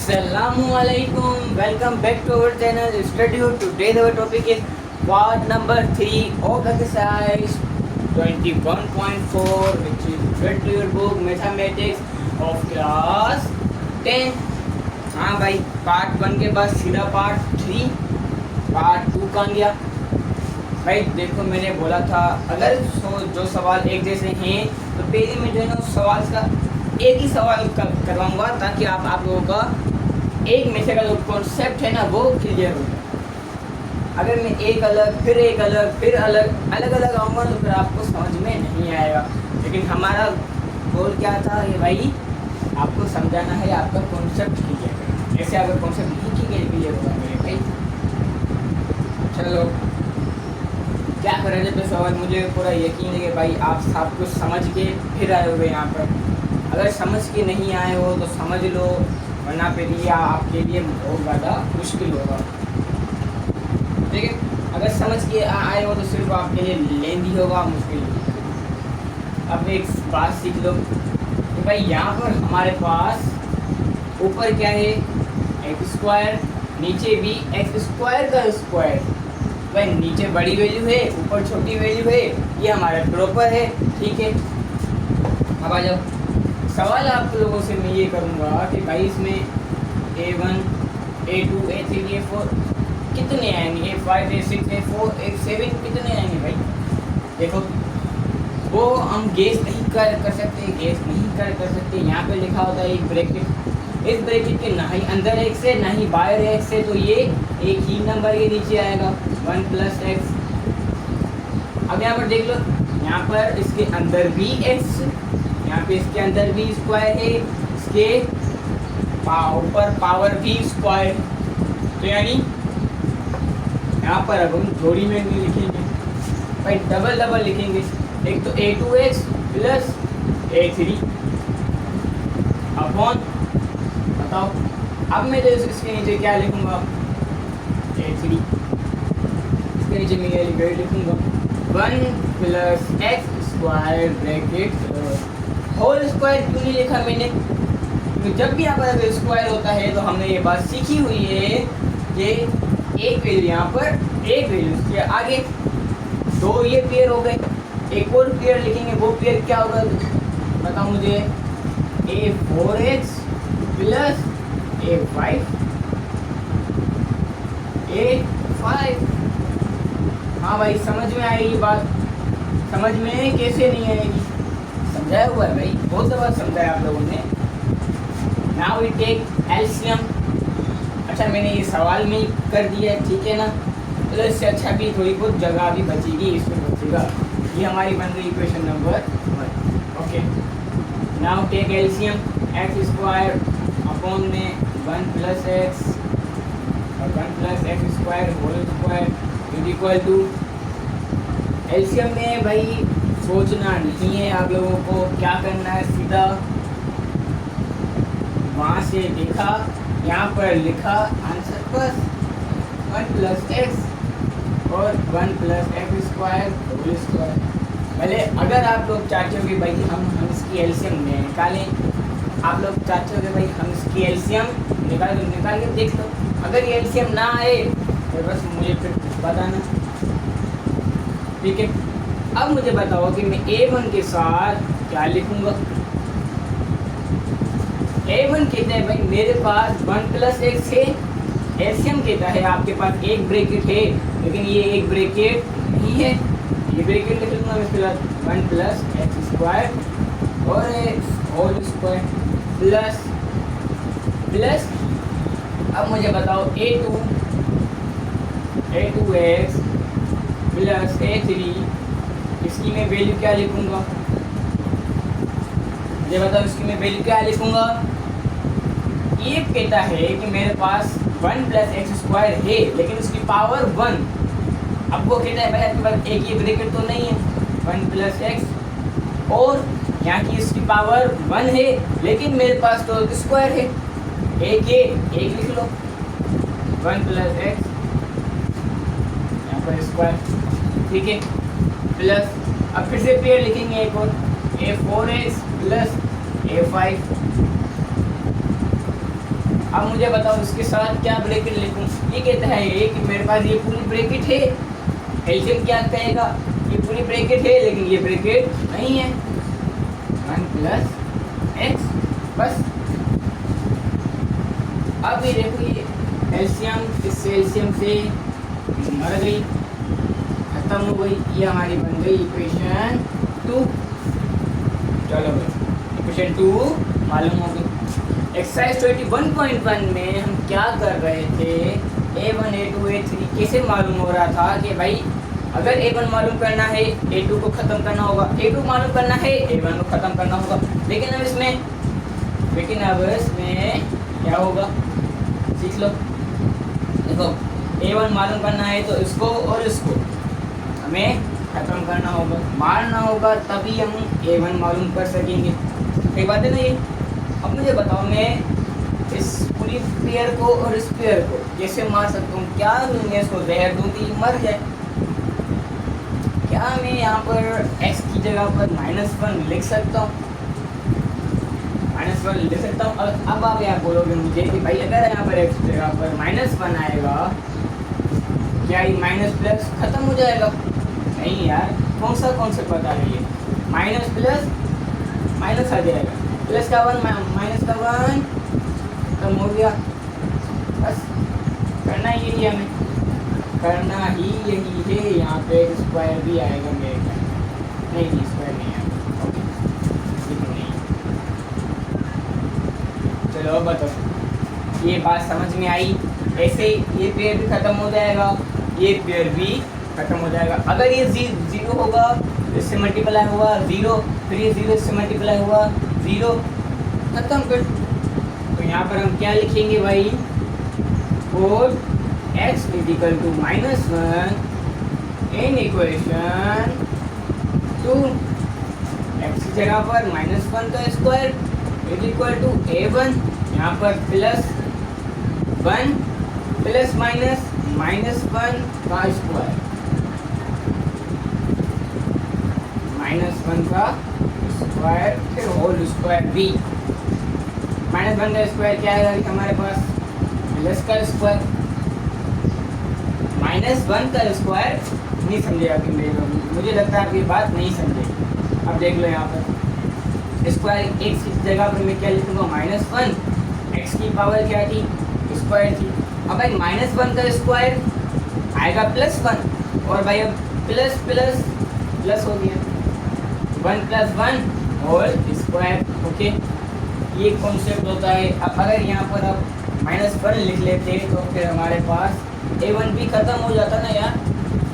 Assalamualaikum. Welcome back to our channel Studio. Today our topic is part number 3 of exercise 21.4, which is read to your book Mathematics of class 10. हाँ भाई, part 1 के बाद सीधा part 3, part 2 कहाँ गया भाई? देखो, मैंने बोला था अगर जो सवाल एक जैसे हैं तो पहले मैं जो है ना उस सवाल का एक ही सवाल करवाऊंगा ताकि आप लोगों का एक में से का जो कॉन्सेप्ट है ना वो क्लियर हो जाए। अगर मैं एक अलग फिर एक अलग फिर अलग अलग आऊँगा तो फिर आपको समझ में नहीं आएगा। लेकिन हमारा गोल क्या था ये भाई, आपको समझाना है, आपका कॉन्सेप्ट क्लियर करना। ऐसे अगर कॉन्सेप्ट नहीं क्लियर होगा मेरे भाई, चलो क्या करें जब सवाल, मुझे पूरा यकीन है कि भाई आप सब कुछ समझ के फिर आए हुए यहाँ पर। अगर समझ के नहीं आए हो तो समझ लो, वरना फिर ये आपके लिए बहुत ज़्यादा मुश्किल होगा। ठीक है, अगर समझ के आए हो तो सिर्फ आपके लिए लेंदी होगा, मुश्किल होगा। अब एक बात सीख लो कि भाई यहाँ पर हमारे पास ऊपर क्या है, एक्स स्क्वायर, नीचे भी एक्स स्क्वायर का स्क्वायर। भाई नीचे बड़ी वैल्यू है, ऊपर छोटी वैल्यू है, ये हमारा प्रॉपर है। ठीक है, अब आ जाओ, सवाल आप लोगों से मैं ये करूँगा कि भाई इसमें A1, A2, A3, A4 कितने आएंगे, A5, A6, A4, A7 कितने आएंगे भाई? देखो, वो हम गेस नहीं कर सकते, गेस नहीं कर सकते। यहाँ पे लिखा होता है एक ब्रैकेट, इस ब्रैकेट के ना ही अंदर एक्स है ना ही बाहर एक्स है, तो ये एक ही नंबर के नीचे आएगा 1 + x। अब यहाँ पर देख लो, यहाँ पर इसके अंदर भी x, यहाँ पे इसके अंदर भी स्क्वायर है, इसके ऊपर पावर भी स्क्वायर। तो यानी यहाँ पर अब हम जोड़ी में नहीं लिखेंगे भाई, डबल लिखेंगे। एक तो A2x + A3 अपॉन, बताओ अब मैं जो इसके नीचे क्या लिखूँगा, A3, इसके नीचे मैं ये लिखूँगा 1 + x² ब्रैकेट होल स्क्वायर। क्यों नहीं लिखा मैंने? तो जब भी यहाँ पर स्क्वायर होता है तो हमने ये बात सीखी हुई है कि एक वैल्यू यहाँ पर, एक वैल्यू इसके आगे, दो ये पेयर हो गए। एक और पेयर लिखेंगे, वो पेयर क्या होगा बताओ मुझे, A4x + A5, A5। हाँ भाई, समझ में आएगी बात? समझ में कैसे नहीं आएगी? समझाया हुआ है भाई, बहुत दफा समझाया आप लोगों ने। Now we take LCM. अच्छा, मैंने ये सवाल में ही कर दिया है, ठीक है ना? तो इससे अच्छा भी थोड़ी बहुत जगह भी बचेगी, इसमें बचेगा। ये हमारी बन गई equation number 1। Okay, now take LCM. x² upon में 1 + x और 1 + x² whole square equal to, LCM में भाई सोचना नहीं है आप लोगों को, क्या करना है, सीधा वहाँ से देखा, यहाँ पर लिखा आंसर पर 1 + x और 1 + x² होल स्क्वायर। पहले अगर आप लोग चाहते हो कि भाई हम इसकी एलसीएम निकालें, आप लोग चाहते हो कि भाई हम इसकी एलसीएम निकाल के देख लो। अगर ये एलसीएम ना आए तो बस मुझे फिर बताना, ठीक है? अब मुझे बताओ कि मैं A1 के साथ क्या लिखूंगा। A1 कहता है भाई मेरे पास 1 + x है, एलसीएम कहता है आपके पास एक ब्रैकेट है, लेकिन ये एक ब्रैकेट नहीं है, ये ब्रैकेट लिख लूँगा मैं फिलहाल 1 + x² और होल स्क्वायर प्लस। अब मुझे बताओ A2x + A3, इसकी मैं वैल्यू क्या लिखूंगा? मुझे बताओ इसकी मैं वैल्यू क्या लिखूंगा? ये कहता है कि मेरे पास 1 + x² है, लेकिन उसकी पावर 1। अब वो कहता है भाई आपके पास एक ही ब्रैकेट तो नहीं है, 1 + x, और यहाँ की इसकी पावर 1 है, लेकिन मेरे पास तो स्क्वायर है, एक लिख लो 1 + x, यहाँ पर स्क्वायर, ठीक है, प्लस। अब फिर से पेयर लिखेंगे एक और, A4x + A5। अब मुझे बताओ इसके साथ क्या ब्रैकेट लिखूं। ये कहता है ये कि मेरे पास ये पूरी ब्रैकेट है, एलसीएम क्या कहेगा, ये पूरी ब्रैकेट है लेकिन ये ब्रैकेट नहीं है, 1 प्लस एक्स बस। अब ये देखो ये एलसीएम इससे एलसीएम से मर गई, खत्म हो गई, ये हमारी बन गई इक्वेशन 2। चलो भाई इक्वेशन 2 मालूम हो गई। एक्सरसाइज 21.1 में हम क्या कर रहे थे, A1 A2 A3 कैसे मालूम हो रहा था कि भाई अगर A1 मालूम करना है A2 को ख़त्म करना होगा, A2 मालूम करना है A1 को ख़त्म करना होगा। लेकिन अब इसमें क्या होगा, सीख लो। देखो A1 मालूम करना है तो इसको और इसको हमें ख़त्म करना होगा, मारना होगा, तभी हम A1 मालूम कर सकेंगे। एक बात है ना ये। अब मुझे बताओ मैं इस पूरी पेयर को और इस पेयर को कैसे मार सकता हूँ। क्या मैं इसको जहर दूँ कि मर जाए? क्या मैं यहाँ पर x की जगह पर -1 लिख सकता हूँ, -1 लिख सकता हूँ। अब आप यहाँ बोलोगे मुझे कि भाई अगर यहाँ पर x की जगह पर -1 आएगा क्या ये माइनस प्लस खत्म हो जाएगा? नहीं यार, कौन सा पता नहीं है, माइनस प्लस माइनस आ जाएगा, प्लस का 1 माइनस का 1 खत्म हो गया। बस करना यही है, हमें करना ही यही है। यहाँ पे स्क्वायर भी आएगा मेरे ख्याल, नहीं स्क्वायर नहीं आएगा, ओके नहीं। चलो बताओ ये बात समझ में आई। ऐसे ये पेयर भी खत्म हो जाएगा, ये पेयर भी खत्म हो जाएगा। अगर ये 0 होगा इससे मल्टीप्लाई हुआ 0, फिर ये 0 इससे मल्टीप्लाई हुआ 0, खत्म फिर। तो यहाँ पर हम क्या लिखेंगे भाई, 4x = -1 इन इक्वेशन 2। x की जगह पर -1 का स्क्वायर = A1, यहाँ पर +1 प्लस माइनस -1 का स्क्वायर, -1 का स्क्वायर फिर होल स्क्वायर भी। -1 का स्क्वायर क्या है हमारे पास, प्लस का स्क्वायर। -1 का स्क्वायर नहीं समझे अभी मेरे लोग, मुझे लगता है आपकी बात नहीं समझे। अब देख लो यहाँ पर स्क्वायर x की जगह पर मैं क्या लिखूँगा, -1, x की पावर क्या थी, स्क्वायर थी। अब भाई -1 का स्क्वायर आएगा +1, और भाई अब प्लस प्लस प्लस हो गया, 1 + 1 होल स्क्वायर। ओके, ये कॉन्सेप्ट होता है। अब अगर यहाँ पर अब -1 लिख लेते तो फिर हमारे पास A1 भी ख़त्म हो जाता ना यार।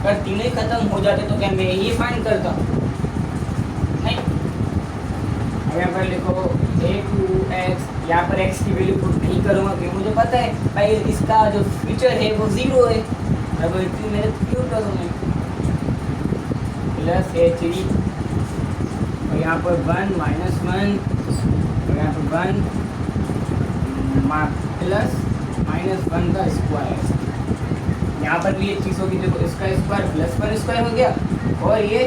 अगर तीनों ही ख़त्म हो जाते तो क्या मैं यही फाइंड करता? नहीं। अब यहाँ पर लिखो A2x, यहाँ पर x की वैल्यू पुट नहीं करूँगा क्योंकि मुझे पता है भाई इसका जो फ्यूचर है वो 0 है। अब इतनी मेहनत क्यों करूँ मैं, प्लस A3 और यहाँ पर 1 -1 और यहाँ पर 1 प्लस -1 का स्क्वायर। यहाँ पर भी एक चीज़ होगी, देखो इसका स्क्वायर +1 स्क्वायर हो गया और ये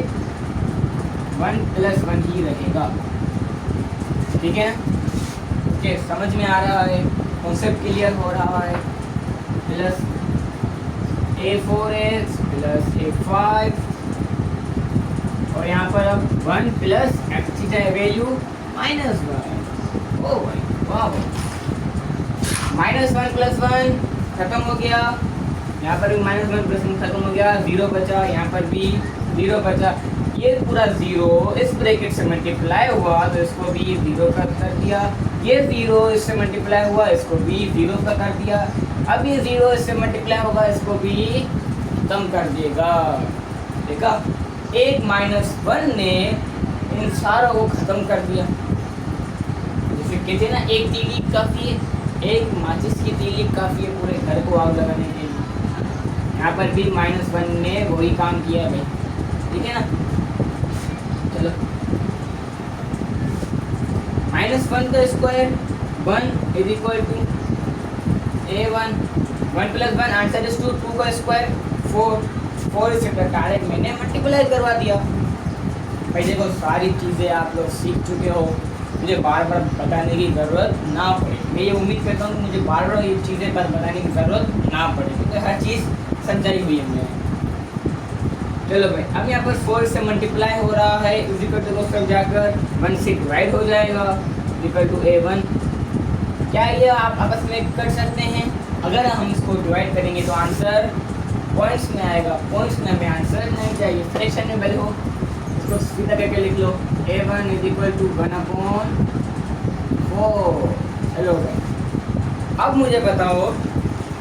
1 + 1 ही रहेगा। ठीक है, ओके, समझ में आ रहा है, कॉन्सेप्ट क्लियर हो रहा है। प्लस A4x प्लस A5 और यहाँ पर अब 1 प्लस x की जाए वैल्यू -1। ओ भाई वाह भाई, -1 + 1 खत्म हो गया, यहाँ पर भी -1 + 1 खत्म हो गया, 0 बचा, यहाँ पर भी 0 बचा। ये पूरा 0 इस ब्रैकेट से मल्टीप्लाई हुआ तो इसको भी 0 का कर दिया, ये 0 इससे मल्टीप्लाई हुआ इसको भी 0 का कर दिया। अब ये 0 इससे मल्टीप्लाई होगा इसको भी खत्म कर देगा। देखा, एक -1 ने इन सारों को ख़त्म कर दिया। जैसे कहते हैं ना, एक तीली काफ़ी है, एक माचिस की तीली काफ़ी है पूरे घर को आग लगाने के लिए। यहाँ पर भी -1 ने वही काम किया भाई, ठीक है ना। चलो, -1 का स्क्वायर 1 = A1, 1 + 1 आंसर इज 2 का स्क्वायर 4 से डायरेक्ट मैंने मल्टीप्लाई करवा दिया। भाई देखो, सारी चीज़ें आप लोग सीख चुके हो, मुझे बार बार बताने की ज़रूरत ना पड़े। मैं ये उम्मीद करता हूँ कि मुझे बार बार ये चीज़ें बताने की ज़रूरत ना पड़े, क्योंकि हर चीज़ समझाई हुई है मैंने। चलो भाई, अब यहाँ पर 4 से मल्टीप्लाई हो रहा है, इक्वल टू को सब जाकर 1 से डिवाइड हो जाएगा, इक्वल टू A1। क्या ये आप आपस में कर सकते हैं? अगर हम इसको डिवाइड करेंगे तो आंसर पॉइंट्स में आएगा, पॉइंट्स में हमें आंसर नहीं चाहिए, फ्रैक्शन में भले हो। इसको सीधा करके लिख लो, A1 is equal to 1/4। Hello भाई, अब मुझे बताओ,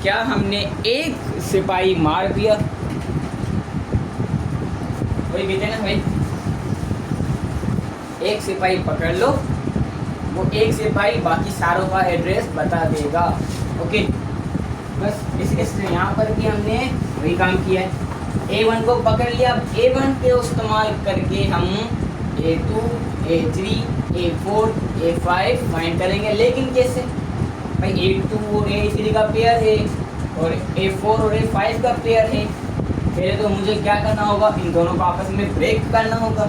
क्या हमने एक सिपाही मार दिया? वही कहते हैं ना भाई, एक सिपाही पकड़ लो, वो एक सिपाही बाकी सारों का एड्रेस बता देगा। ओके, बस इसलिए यहाँ पर भी हमने वही काम किया है। A1 को पकड़ लिया, अब A1 के इस्तेमाल करके हम A2, A3, A4, A5 find करेंगे। लेकिन कैसे भाई? A2 और A3 का पेयर है और A4 और A5 का पेयर है। पहले तो मुझे क्या करना होगा? इन दोनों को आपस में ब्रेक करना होगा।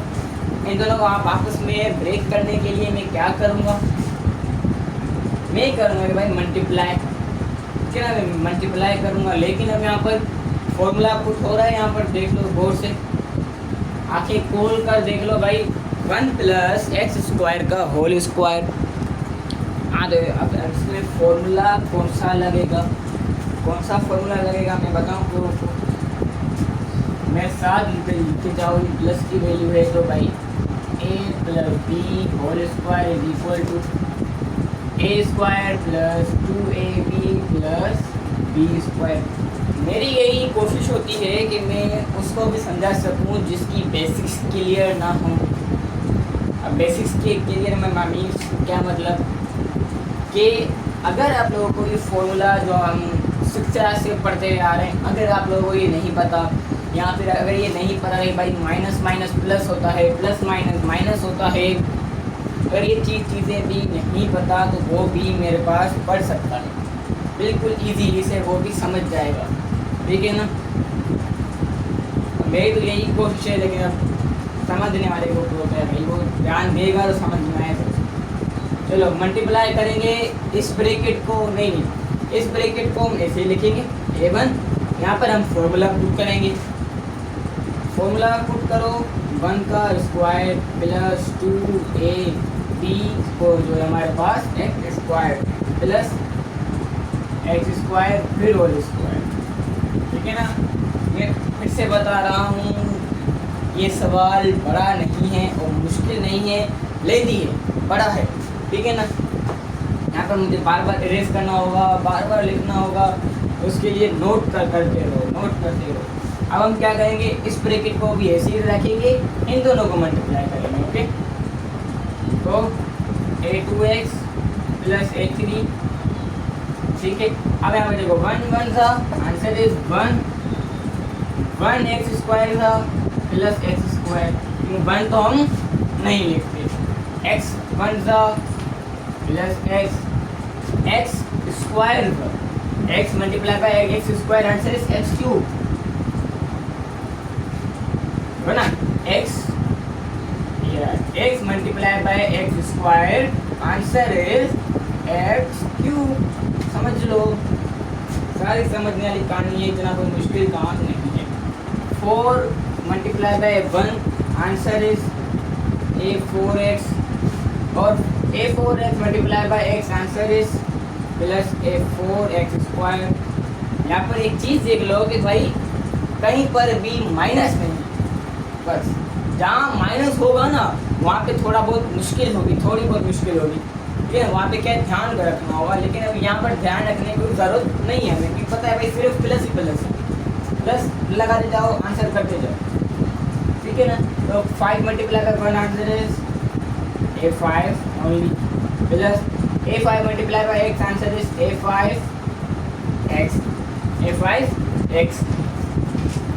इन दोनों को आप आपस में ब्रेक करने के लिए मैं क्या करूँगा? मैं करूँगा भाई मल्टीप्लाई, क्या मैं मल्टीप्लाई करूँगा। लेकिन अब यहाँ पर फॉर्मूला पुट हो रहा है, यहाँ पर देख लो गौर से, आंखें खोल कर देख लो भाई। 1 + x² का होल स्क्वायर। हाँ, तो अब इसमें फॉर्मूला कौन सा लगेगा? कौन सा फॉर्मूला लगेगा मैं बताऊँ तो मैं साथ लिखते जाओ, प्लस की वैल्यू है तो भाई a + b whole square is equal to a² + 2ab + b²। मेरी यही कोशिश होती है कि मैं उसको भी समझा सकूं जिसकी बेसिक्स क्लियर ना हो। अब बेसिक्स के क्लियर में मामी क्या मतलब कि अगर आप लोगों को ये फॉर्मूला जो हम शिक्षा से पढ़ते आ रहे हैं, अगर आप लोगों को ये नहीं पता, या फिर अगर ये नहीं पता है भाई माइनस माइनस प्लस होता है, प्लस माइनस माइनस होता है, अगर ये चीज़ें भी नहीं पता तो वो भी मेरे पास पढ़ सकता है बिल्कुल इजीली से, वो भी समझ जाएगा। ठीक है ना? मेरी तो यही कोशिश है, लेकिन अब समझने वाले को होता है भाई, वो ध्यान देगा तो समझ में आएगा। चलो मल्टीप्लाई करेंगे इस ब्रैकेट को, नहीं इस ब्रैकेट को हम ऐसे लिखेंगे A1। यहाँ पर हम फॉर्मूला पुट करेंगे, फॉर्मूला पुट करो 1 का स्क्वायर + 2ab को जो है हमारे पास x² + x² फिर होल स्क्वायर। ठीक है ना? मैं फिर से बता रहा हूँ, ये सवाल बड़ा नहीं है और मुश्किल नहीं है, लेंदी है, बड़ा है। ठीक है ना? यहाँ पर मुझे बार बार इरेज करना होगा, बार बार लिखना होगा, उसके लिए नोट करते रहो, नोट करते रहो। अब हम क्या करेंगे? इस ब्रैकेट को भी ऐसे ही रखेंगे, इन दोनों को मल्टीप्लाई करेंगे। ओके, तो a2x + a3। ठीक है, अब यहाँ पे देखो 1 1 था, आंसर इज 1 1x² था + x²। 1 तो हम नहीं लिखते, x1 था + x² था, x × x² answer is x³ है ना? x × x² answer is x³ समझ लो, सारी समझने वाली कहानी है, इतना कोई मुश्किल काम नहीं है। 4 × 1 आंसर इज a4x और a4x × x answer is + a4x²। यहाँ पर एक चीज़ देख लो कि भाई कहीं पर भी माइनस नहीं, बस जहाँ माइनस होगा ना वहाँ पे थोड़ा बहुत मुश्किल होगी, थोड़ी बहुत मुश्किल होगी। ठीक है, वहाँ पे क्या ध्यान रखना होगा, लेकिन अब यहाँ पर ध्यान रखने की ज़रूरत नहीं है हमें, क्योंकि पता है भाई सिर्फ प्लस ही प्लस है, प्लस लगाते जाओ, आंसर करते जाओ। ठीक है ना? तो 5 × 1 answer is a5 only, plus a5 × x answer is a5x।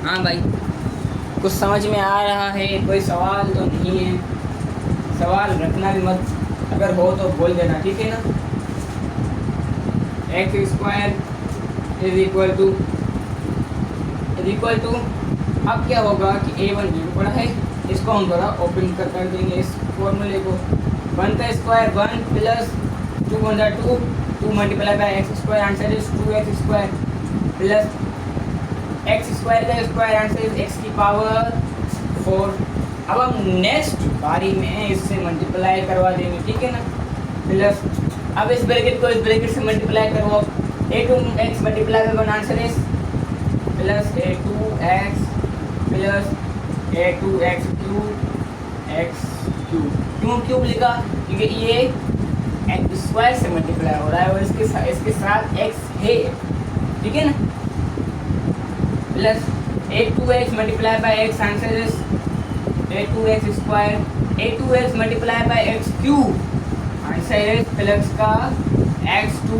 हाँ भाई, कुछ समझ में आ रहा है? कोई सवाल तो नहीं है? सवाल रखना भी मत, अगर हो तो बोल देना। ठीक है ना? x² इज इक्वल टू अब क्या होगा कि a1 जीरो पड़ा है, इसको हम थोड़ा ओपन कर देंगे इस फॉर्मूले को। 1 का स्क्वायर 1 प्लस 2 वन जा 2, 2 multiply by x square, answer is 2x square plus x square का स्क्वायर, आंसर इज x की पावर 4। अब हम नेक्स्ट बारी में इससे मल्टीप्लाई करवा देंगे, ठीक है ना। प्लस अब इस ब्रैकेट को इस ब्रैकेट से मल्टीप्लाई करवाओ, a2x multiply by 1, answer is plus a2x plus a2x cube x cube. क्यों क्यूब लिखा? क्योंकि ये एक्स स्क्वायर से मल्टीप्लाई हो रहा है और इसके साथ x है, ठीक है ना। Plus a2x multiply by x, answer is a2x square, a2x multiply by x cube, answer is plus का x2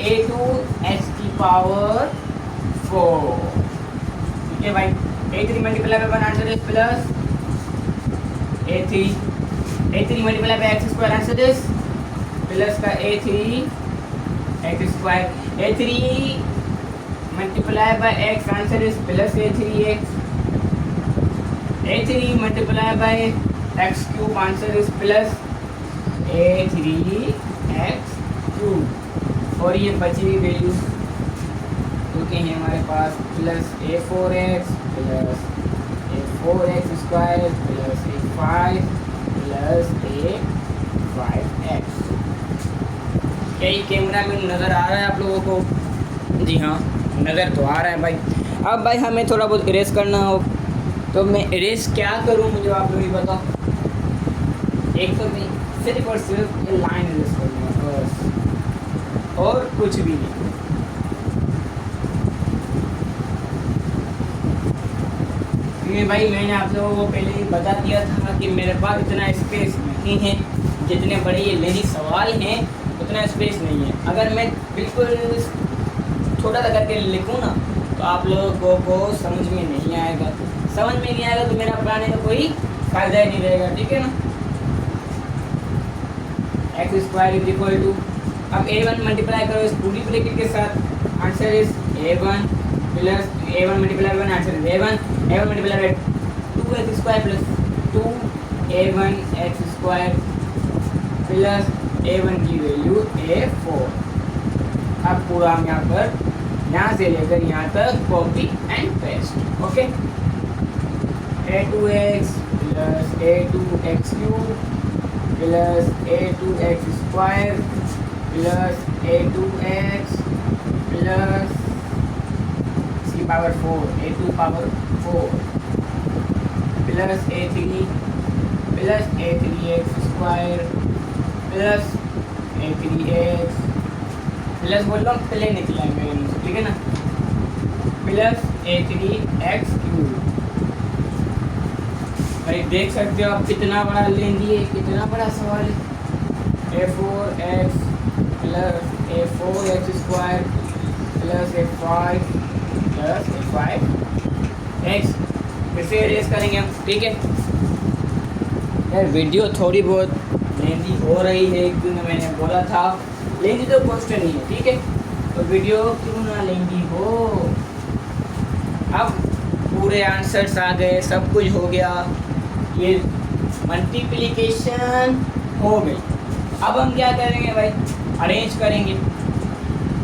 a2x की पावर 4, ठीक है भाई। a3 multiply by 1, answer is plus a3 multiply by x square, answer is plus का a3 x square, a3 multiply by x, answer is plus a3x, a3 multiply by x cube, answer is plus a3x cube. और ये बची हुई values जो कि हैं हमारे पास plus a4x plus a4x square plus a5 plus a5x। क्या ये कैमरा में नज़र आ रहा है आप लोगों को? जी हाँ, नज़र तो आ रहा है भाई। अब भाई हमें थोड़ा बहुत इरेज करना हो तो मैं इरेज क्या करूँ मुझे आप लोग ही बताओ। एक तो मैं सिर्फ और सिर्फ ये लाइन इरेज करूँगा बस, और कुछ भी नहीं। क्योंकि भाई मैंने आप लोगों को पहले ही बता दिया था कि मेरे पास इतना स्पेस नहीं है, जितने बड़े ये मेरी सवाल हैं उतना स्पेस नहीं है। अगर मैं बिल्कुल छोटा सा करके लिखूँ ना तो आप लोगों को समझ में नहीं आएगा, समझ में नहीं आएगा तो मेरा पढ़ाने का कोई फायदा ही नहीं रहेगा, ठीक है ना। X square is equal to, अब a1 मल्टीप्लाई करो इस पूरी ब्रैकेट के साथ, answer is a1 plus a1 multiply by 1, answer is a1 multiply by 2x square plus 2a1x square plus a1 की वैल्यू a4। अब पूरा हम यहाँ से लेकर यहाँ तक copy and paste, okay. a2x plus a2x cube plus a2x square plus a2x plus इसकी power 4 a2 power 4 plus a3x square plus a3x plus बोल रहा हूँ पहले निकला है मेरे मुझे, ठीक है ना, प्लस a3x क्यूब। भाई देख सकते हो आप कितना बड़ा लेन दिए, कितना बड़ा सवाल है। a4x plus a4x square plus a5 plus a5x। फिर से एरेज करेंगे हम, ठीक है। यार वीडियो थोड़ी बहुत लेंदी हो रही है क्योंकि मैंने बोला था लेंदी तो क्वेश्चन ही है, ठीक है, तो वीडियो क्यों ना लेंदी हो। अब पूरे आंसर्स आ गए, सब कुछ हो गया, ये मल्टीप्लिकेशन हो गई। अब हम क्या करेंगे भाई, अरेंज करेंगे।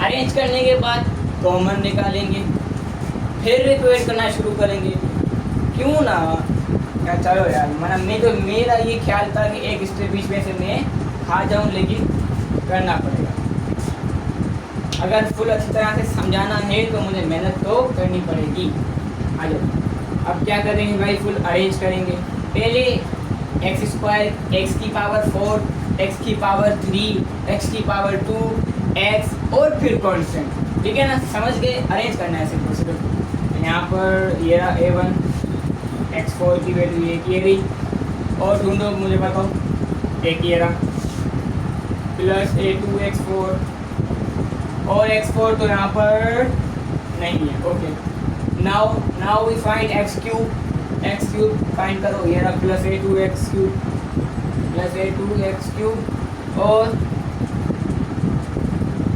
अरेंज करने के बाद कॉमन निकालेंगे, फिर रिपीट करना शुरू करेंगे, क्यों ना। क्या चलो यार, मेरा ये ख्याल था कि एक स्टेप बीच में से मैं खा जाऊं, लेकिन करना पड़ेगा। अगर फुल अच्छी तरह से समझाना है तो मुझे मेहनत तो करनी पड़ेगी। आ जाओ, अब क्या करेंगे भाई, फुल अरेंज करेंगे। पहले एक्स स्क्वायर, एक्स की पावर 4, एक्स की पावर 3, एक्स की पावर 2, एक्स और फिर कॉन्स्टेंट, ठीक है ना, समझ गए। अरेंज करना है सिर्फ सिर्फ। यहाँ पर ये रहा a1, x4 की वैल्यू ये की गई, और ढूंढो मुझे बताओ एक ये रहा प्लस a2 x4 और x4 तो यहाँ पर नहीं है, okay. Now we find x cube find करो, ये रहा प्लस a2x क्यूब और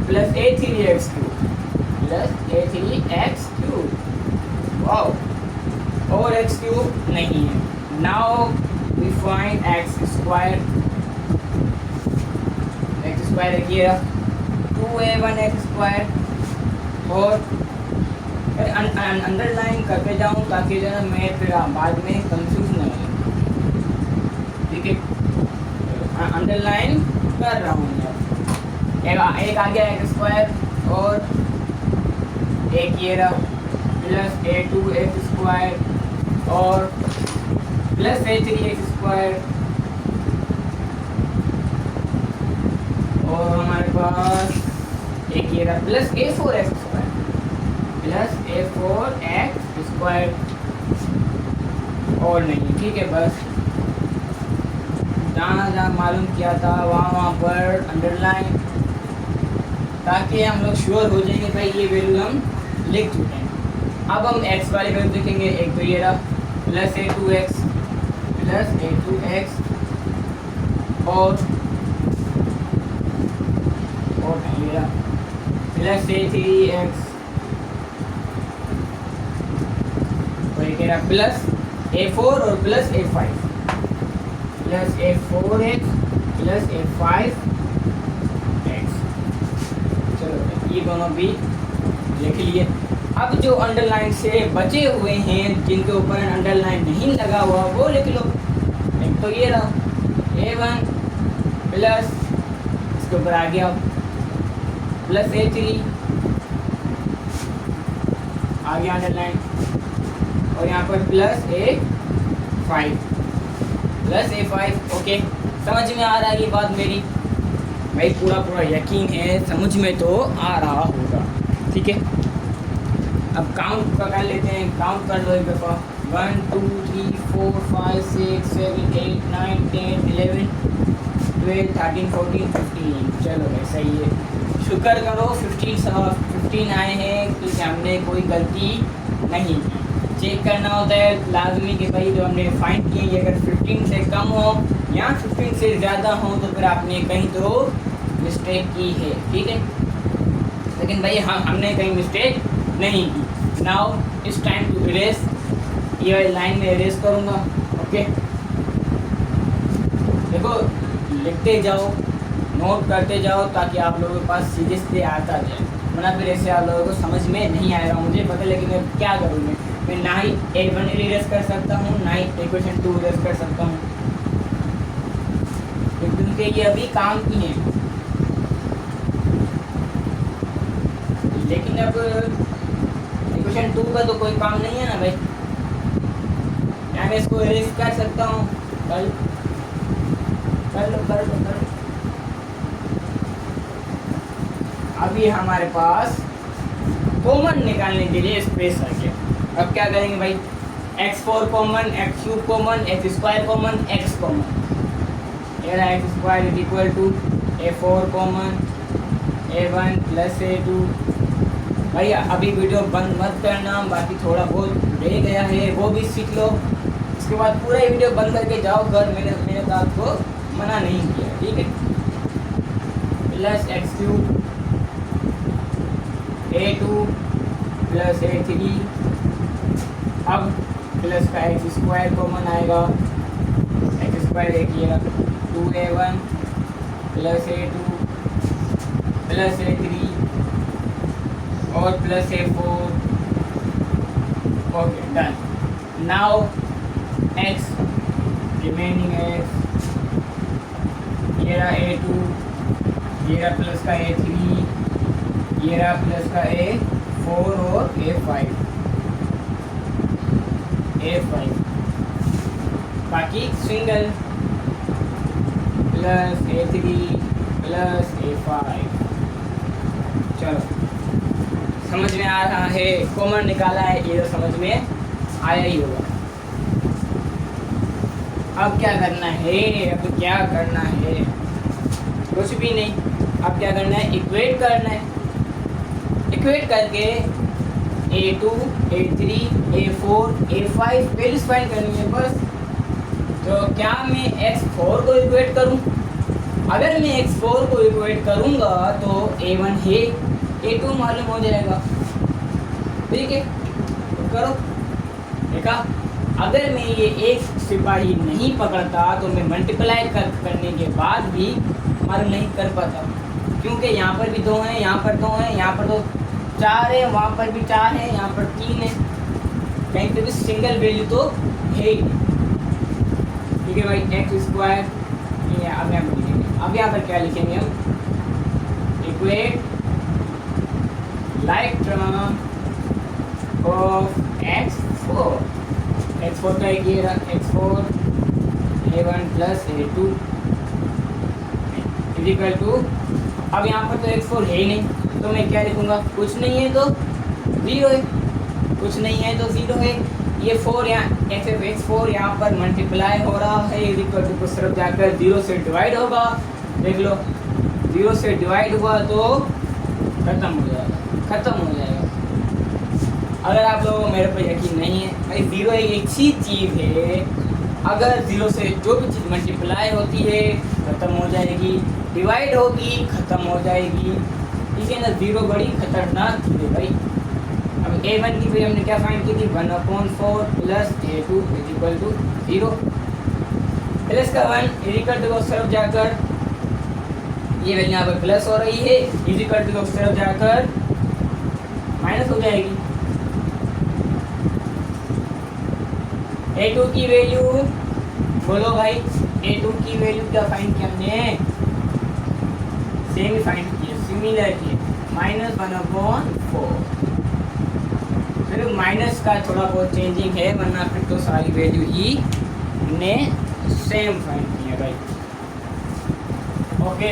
प्लस a3x क्यूब, वाओ, और x क्यूब नहीं है। Now we find x square, square देखिए 2a1x² और अंडरलाइन करके जाऊँ ताकि जो है मैं फिर बाद में कंफ्यूज ना हो। ठीक है, अंडरलाइन कर रहा हूँ यार। एक आ गया x² और एक ये रहा प्लस a2x² और प्लस a3x² और हमारे पास एक ये रहा प्लस a4x² प्लस a4x² और नहीं। ठीक है, बस जहाँ मालूम किया था वहाँ पर अंडरलाइन, ताकि हम लोग श्योर हो जाएंगे भाई ये वैल्यू हम लिख चुके हैं। अब हम x वाली वैल्यू देखेंगे। एक तो ये रहा प्लस a2x और नहीं रहा प्लस a3x और ये कह रहा प्लस a4 और plus a5 plus a4x plus a5x। चलो ये दोनों भी लिख लिए। अब जो अंडरलाइन से बचे हुए हैं जिनके ऊपर अंडरलाइन नहीं लगा हुआ वो लिख लो। एक तो ये रहा a1 प्लस इसके ऊपर आ गया प्लस a3 आ गया अंडरलाइन और यहाँ पर प्लस a5 ओके, समझ में आ रहा है ये बात मेरी भाई? पूरा यकीन है समझ में तो आ रहा होगा। ठीक है, अब काउंट कर लेते हैं। काउंट कर लो एक दफ़ा। 1 2 3 4 5 6 7 8 9 10 11 12 13 14 15। चलो भाई सही है, शुक्र करो 15 आए हैं कि हमने कोई गलती नहीं की। चेक करना होता है लाजमी कि भाई जो हमने फाइंड किए ये अगर 15 से कम हो या 15 से ज़्यादा हो तो फिर आपने कहीं तो मिस्टेक की है। ठीक है, लेकिन भाई हमने कहीं मिस्टेक नहीं की। Now it's time to erase. ये लाइन में इरेज करूँगा। ओके, देखो लिखते जाओ, नोट करते जाओ ताकि आप लोगों के पास सीधे सीधे आता जाए, वरना फिर ऐसे आप लोगों को समझ में नहीं आएगा। मुझे पता, लेकिन मैं क्या करूँ, मैं ना ही a1 इरेज कर सकता हूँ ना ही इक्वेशन 2 इरेज कर सकता हूँ क्योंकि ये अभी काम की है। लेकिन अब इक्वेशन 2 का तो कोई काम नहीं है ना भाई, या मैं इसको इरेज कर सकता हूँ। कर लो। अभी हमारे पास कॉमन निकालने के लिए स्पेस आ गया। अब क्या करेंगे भाई? x4 common, x3 common, x² common, x common. ये रहा x² a4 common a1 plus a2। भाई अभी वीडियो बंद मत करना, बाकी थोड़ा बहुत रह गया है वो भी सीख लो। इसके बाद पूरा वीडियो बंद करके जाओ घर। मैंने तो आपको मना नहीं किया। ठीक है, plus x3 a2 plus a3। अब प्लस का x² कॉमन आएगा। x² एक ये 2a1 plus a2 plus a3 और plus a4। Okay done. Now x remaining x, ये रहा a2, ये रहा प्लस का a3, ये रहा प्लस का a4 और a5। बाकी single plus a3 plus a5। चलो समझ में आ रहा है, कॉमन निकाला है, ये तो समझ में आया ही होगा। अब क्या करना है? कुछ भी नहीं। अब क्या करना है? इक्वेट करना है। इक्वेट करके a2 a3 a4 a5 values find करनी है बस। तो क्या मैं x4 को इक्वेट करूं? अगर मैं x4 को इक्वेट करूंगा तो a1 है, a2 मालूम हो जाएगा। ठीक है, तो करो। देखा, अगर मैं ये एक सिपाही नहीं पकड़ता तो मैं मल्टीप्लाई करने के बाद भी मालूम नहीं कर पाता, क्योंकि यहाँ पर भी 2 हैं, यहाँ पर 2 हैं, यहाँ पर 2 4 है, वहाँ पर भी 4 है, यहाँ पर 3 है, कहीं पे भी सिंगल वैल्यू तो है ही नहीं। ठीक है भाई, एक्स स्क्वायर अब यहाँ पर लिखेंगे। अब यहाँ पर क्या लिखेंगे हम, equate like term of x4 का एक ये रहा x4 a1 plus a2 equal to, अब यहाँ पर तो x4 है ही नहीं, तो मैं क्या लिखूँगा, कुछ नहीं है तो 0 है, कुछ नहीं है तो 0 है। ये 4 यहाँ x4 यहाँ पर मल्टीप्लाई हो रहा है, इक्वल टू कुछ तरफ जाकर 0 से डिवाइड होगा। देख लो 0 से डिवाइड हुआ तो ख़त्म हो जाएगा, ख़त्म हो जाएगा। अगर आप लोगों को मेरे पर यकीन नहीं है भाई, 0 एक ऐसी चीज़ है, अगर 0 से जो भी चीज़ मल्टीप्लाई होती है ख़त्म हो जाएगी, डिवाइड होगी ख़त्म हो जाएगी। ठीक है ना, 0 बड़ी खतरनाक चीज़ है भाई। अब a1 की वैल्यू हमने क्या फाइंड की थी, 1/4 plus a2 equal to 0, plus का 1 इक्वल टू उस तरफ जाकर ये वैल्यू यहाँ पर प्लस हो रही है, इक्वल टू उस तरफ जाकर माइनस हो जाएगी। a2 की वैल्यू बोलो भाई, a2 की वैल्यू क्या फाइंड किया हमने, सेम ही फाइंड किया, सिमिलर किया, -1/4। फिर माइनस का थोड़ा बहुत चेंजिंग है, वरना फिर तो सारी वैल्यू ही ने सेम फाइंड की है भाई। ओके,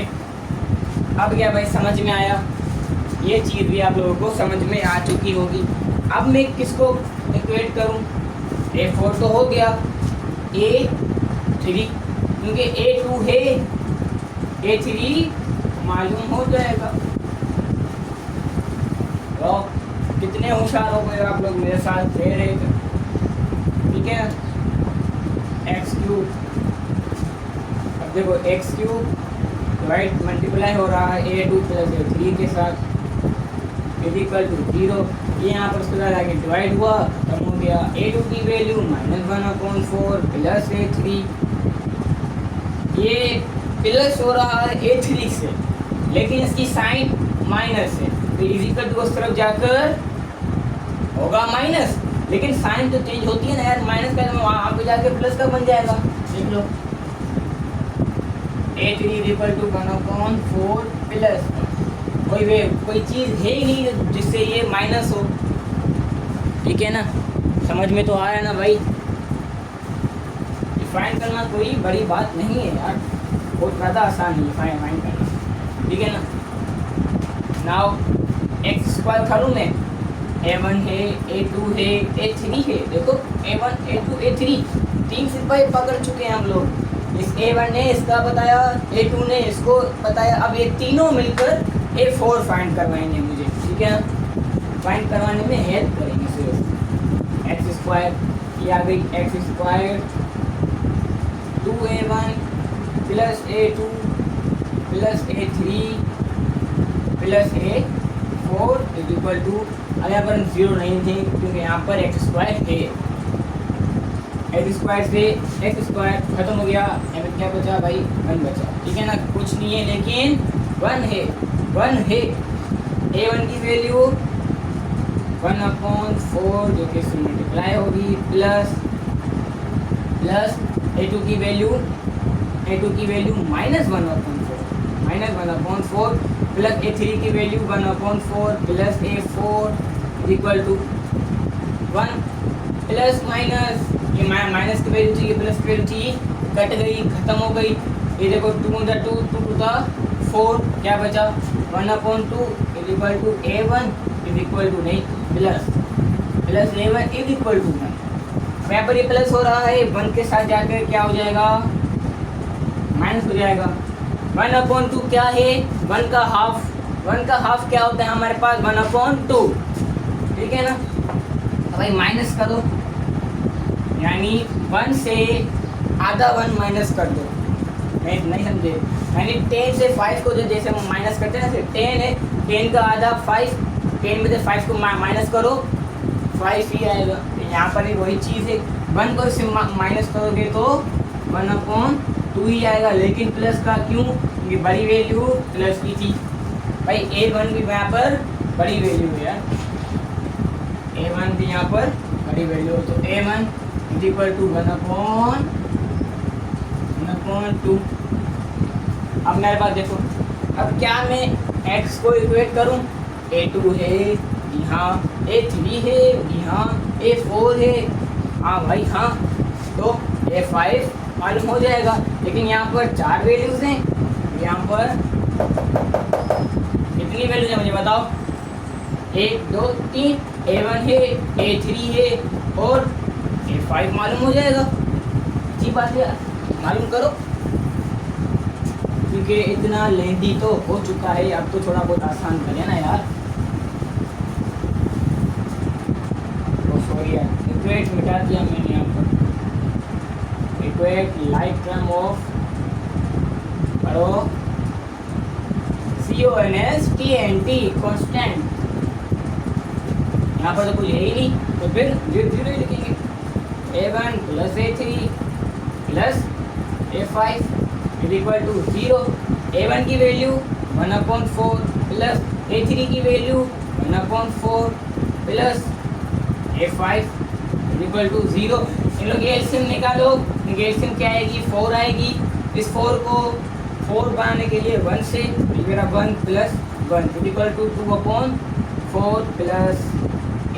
अब क्या भाई समझ में आया, ये चीज़ भी आप लोगों को समझ में आ चुकी होगी। अब मैं किसको इक्वेट करूं, a4 तो हो गया, a3 क्योंकि a2 है, a3 मालूम हो जाएगा। तो कितने होशियार हो गए आप लोग, मेरे साथ दे रहे थे। ठीक है, x3, अब देखो x3 राइट मल्टीप्लाई हो रहा है a2 प्लस a3 के साथ इक्वल टू 0, ये यहाँ पर उसके बाद आगे डिवाइड हुआ, खत्म हो गया। a2 की वैल्यू -1/4 प्लस a3, ये प्लस हो रहा है a3 से, लेकिन इसकी साइन माइनस है, तो इक्वल टू उस तरफ जाकर होगा माइनस, लेकिन साइन तो चेंज होती है ना यार, माइनस का वहाँ पे जाके प्लस का बन जाएगा। देख लो a3 इक्वल टू 1/4 प्लस, कोई चीज़ है ही नहीं जिससे ये माइनस हो। ठीक है ना, समझ में तो आया ना भाई, फाइंड करना कोई बड़ी बात नहीं है यार, बहुत ज़्यादा आसान है फाइंड करना। ठीक है ना, नाउ एक्स स्क्वायर करूँ मैं, a1 है, a2 है, a3 है, देखो a1 a2 a3 तीन सिपाही पकड़ चुके हैं हम लोग। इस a1 ने इसका बताया, a2 ने इसको बताया, अब ये तीनों मिलकर a4 फाइंड करवाएंगे मुझे। ठीक है, फाइंड करवाने में हेल्प करेंगे सिर्फ। एक्स स्क्वायर, ये आ गई x square 2a1 plus a2 plus a3 plus a4 equal to, अब यहाँ पर 0 नहीं थे क्योंकि यहाँ पर एक्स स्क्वायर है, एक्स स्क्वायर से एक्स स्क्वायर खत्म हो गया, यहाँ पर क्या बचा भाई, 1 बचा। ठीक है ना, कुछ नहीं है लेकिन 1 है, 1 है। a1 की वैल्यू 1/4 जो कि इसमें मल्टीप्लाई होगी, प्लस a2 की वैल्यू -1/4 प्लस a3 की value 1/4 plus a4 equal to 1 plus minus, ये माइनस की वैल्यू थी, ये प्लस की वैल्यू थी, कट गई, खत्म हो गई। ये देखो 2 × 2 2 × 4, क्या बचा 1/2 equal to a1 equal to नहीं प्लस a1 इक्वल टू 1। यहाँ पर ये प्लस हो रहा है, 1 के साथ जाकर क्या हो जाएगा, माइनस हो जाएगा। 1/2 क्या है, 1 का हाफ क्या होता है हमारे पास, 1/2। ठीक है ना, भाई माइनस कर दो, यानी 1 से आधा 1 माइनस कर दो, नहीं समझे, यानी 10 से 5 को जो जैसे हम माइनस करते हैं ना, 10 है, 10 का आधा 5, 10 में से 5 को माइनस करो, 5 ही आएगा। यहाँ पर भी वही चीज़ है, 1 को इससे माइनस करोगे तो 1/2 ही आएगा, लेकिन प्लस का क्यों, क्योंकि बड़ी वैल्यू प्लस की थी भाई। A1 भी यहाँ पर बड़ी वैल्यू है यार, A1 भी यहाँ पर बड़ी वैल्यू है, तो A1 इज इक्वल टू 1/2। अब मेरे पास देखो, अब क्या मैं x को इक्वेट करूं, A2 है यहाँ, A3 है यहाँ, A4 है, हाँ भाई हाँ, तो A5 मालूम हो जाएगा। लेकिन यहाँ पर 4 वैल्यूज हैं, यहाँ पर कितनी वैल्यूज है मुझे बताओ, 1 2 3, A1 है, A3 है और A5 मालूम हो जाएगा। अच्छी बात है, मालूम करो, क्योंकि इतना लेंदी तो हो चुका है, अब तो थोड़ा बहुत आसान करें ना यार। तो सॉरी यार, इक्वेट मिटा दिया मैंने यहाँ पर, इक्वेट लाइक टर्म ऑफ करो CONSTANT कांस्टेंट, यहाँ पर तो कुछ है ही नहीं, तो फिर जीरो ही लिखेंगे। A1 plus A3 plus A5 is equal to 0। A1 की वैल्यू 1/4 प्लस A3 की value 1/4 plus A5 is equal to 0। इन लोग ये एलसीएम निकालो, एलसीएम क्या आएगी, 4 आएगी। इस 4 को 4 बनाने के लिए 1 से मेरा 1 plus 1 is equal to 2/4 plus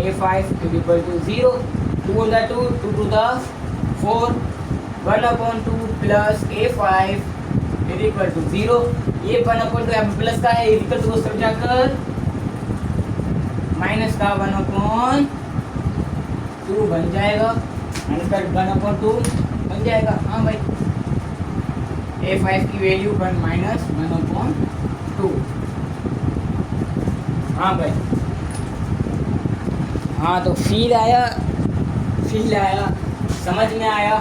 A5 is equal to 0। 2 × 2 2 to the 4 1/2 plus A5 is equal to 0। ये 1/2 यहाँ पर प्लस का है, इक्वल टू को सब जाकर माइनस का 1/2 बन जाएगा, माइनस का 1/2 बन जाएगा। हाँ भाई, A5 की वैल्यू माइनस 1/2। हाँ भाई, हाँ तो फील आया, समझ में आया,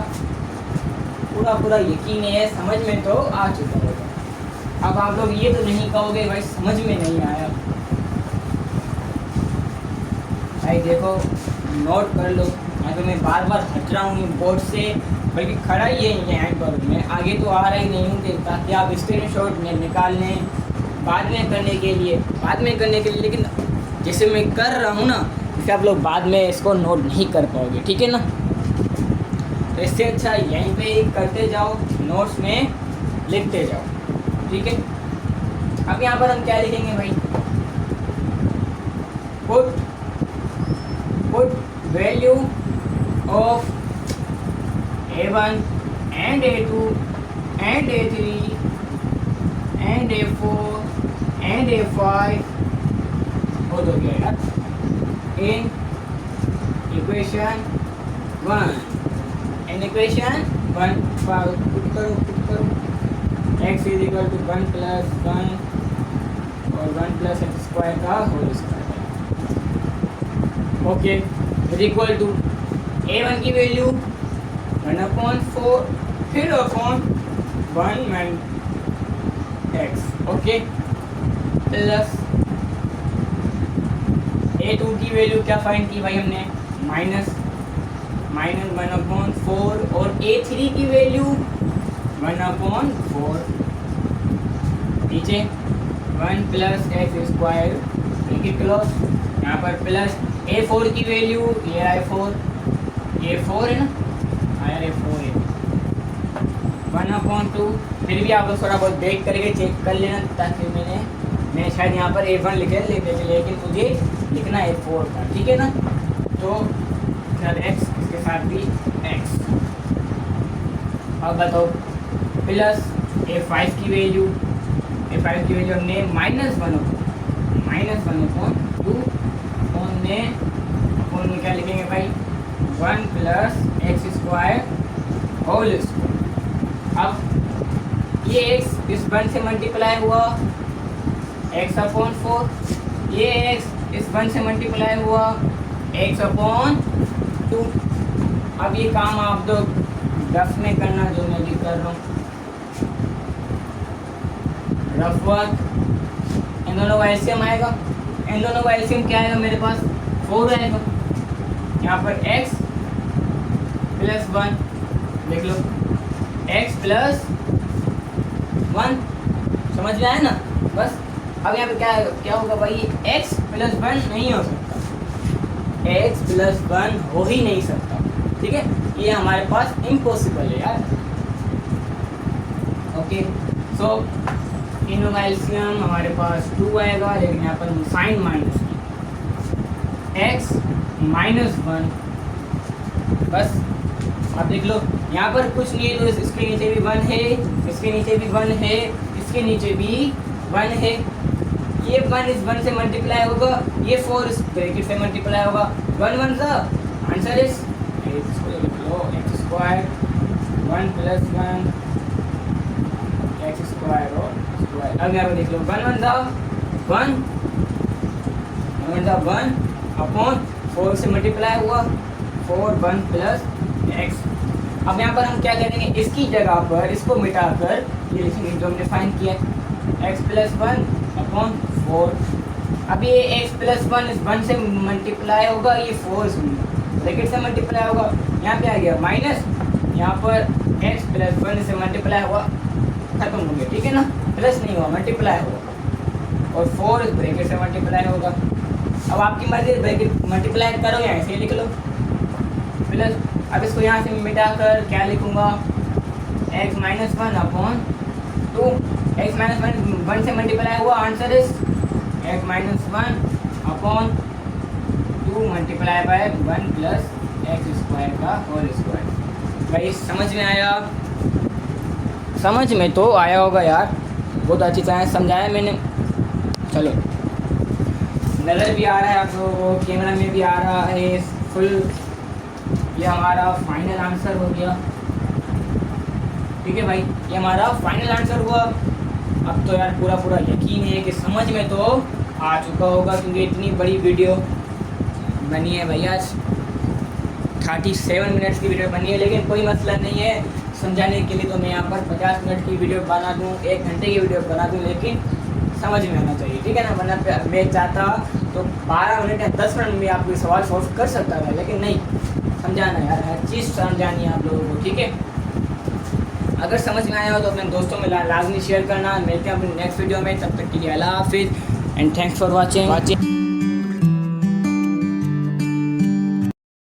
पूरा यकीन है समझ में तो आ चुका होगा। अब आप लोग ये तो नहीं कहोगे भाई समझ में नहीं आया। भाई देखो, नोट कर लो, मैं तो मैं बार बार हट रहा हूँ बोर्ड से, बल्कि खड़ा ही है यहाँ पर, मैं आगे तो आ रहा ही नहीं हूँ ताकि आप स्क्रीनशॉट में निकाल लें बाद में करने के लिए, लेकिन जैसे मैं कर रहा हूँ ना, इससे आप लोग बाद में इसको नोट नहीं कर पाओगे, ठीक है ना। तो इससे अच्छा यहीं पे करते जाओ, नोट्स में लिखते जाओ, ठीक है। अब यहाँ पर हम क्या लिखेंगे भाई, put value of A1 and A2 and A3 and A4 and A5 हो तो गया यार, in equation 1 पुट करो x is equal to 1 plus 1 और 1 प्लस एक्स स्क्वायर का whole square, okay, is equal to A1 की वैल्यू 1/4 फिर upon 1 x, okay, plus A2 की वैल्यू क्या फाइंड की भाई हमने, माइनस 1/4 और A3 की वैल्यू 1/4 नीचे 1 प्लस एक्स स्क्वायर क्लोज, यहाँ पर प्लस A4 की वैल्यू, ये A4 है ना, यार A4 है 1/2। फिर भी आप लोग थोड़ा बहुत देख करके चेक कर लेना, ताकि मैंने शायद यहाँ पर A1 लिखे लेकिन मुझे लिखना A4 था, ठीक है ना। तो x इसके साथ भी x, अब बताओ प्लस A5 की वैल्यू हमने -1/2 में क्या लिखेंगे भाई, 1 plus x square whole square. अब ये x इस 1 से मल्टीप्लाई हुआ x/4, ये x इस 1 से मल्टीप्लाई हुआ x/2। अब ये काम आप लोग रफ में करना, जो मैं भी कर रहा हूँ, रफ वर्क। इन दोनों का एलसीएम आएगा, इन दोनों का एलसीएम क्या आएगा, मेरे पास 4 आएगा। यहाँ पर x प्लस 1 देख लो, x प्लस 1 समझ में आया ना। बस अब यहाँ पे क्या होगा भाई, x प्लस 1 नहीं हो सकता, x प्लस 1 हो ही नहीं सकता, ठीक है, ये हमारे पास इम्पॉसिबल है यार। ओके, सो इनों का एलसीएम हमारे पास 2 आएगा, लेकिन यहाँ पर साइन माइनस x माइनस 1, बस आप देख लो यहाँ पर कुछ नहीं है, तो इसके नीचे भी 1 है, इसके नीचे भी 1 है, इसके नीचे भी 1 है, ये 1 इस 1 से मल्टीप्लाई होगा, ये 4 इस ब्रैकेट से मल्टीप्लाई होगा, 1 1 सा आंसर इज इसको लिख लो x square 1 plus 1 x square और स्क्वायर। अब यहाँ पर देख लो 1 1 सा 1 1 सा 1 अपॉन 4 से मल्टीप्लाई हुआ 4 1 प्लस x। अब यहाँ पर हम क्या करेंगे, इसकी जगह पर इसको मिटाकर ये लिखेंगे जो हमने फाइंड किया x प्लस 1 अपॉन 4। अब ये x प्लस 1 इस 1 से मल्टीप्लाई होगा, ये 4 इस ब्रैकेट से मल्टीप्लाई होगा, यहाँ पे आ गया माइनस, यहाँ पर x प्लस 1 से मल्टीप्लाई हुआ, खत्म हो गया, ठीक है ना, प्लस नहीं हुआ मल्टीप्लाई होगा, और 4 इस ब्रैकेट से मल्टीप्लाई होगा। अब आपकी मर्जी, ब्रैकेट मल्टीप्लाई करो या ऐसे ही लिख लो प्लस। अब इसको यहाँ से मिटाकर क्या लिखूँगा, x minus 1 upon 2, x minus 1 से मल्टीप्लाई हुआ, answer is x minus 1 upon 2 multiply by 1 plus x square का होल स्क्वायर। भाई समझ में आया, समझ में तो आया होगा यार, बहुत अच्छी तरह समझाया मैंने। चलो नज़र भी आ रहा है आप लोगों को, कैमरा में भी आ रहा है फुल, ये हमारा फाइनल आंसर हो गया, ठीक है भाई, ये हमारा फाइनल आंसर हुआ। अब तो यार पूरा यकीन है कि समझ में तो आ चुका होगा, क्योंकि इतनी बड़ी वीडियो बनी है भैया, 37 मिनट्स की वीडियो बनी है, लेकिन कोई मसला नहीं है, समझाने के लिए तो मैं यहाँ पर 50 मिनट की वीडियो बना दूँ, 1 घंटे की वीडियो बना दूँ, लेकिन समझ में आना चाहिए, ठीक है ना। वरना मैं चाहता तो 12 मिनट या 10 मिनट में आपको सवाल सॉल्व कर सकता था, लेकिन नहीं, समझाना यार, हर चीज़ समझानी है आप लोगों को, ठीक है। अगर समझ में आया हो तो अपने दोस्तों में लाजमी शेयर करना। मिलते हैं अपने नेक्स्ट वीडियो में, तब तक के लिए अल्लाह हाफिज़ एंड थैंक्स फॉर वाचिंग।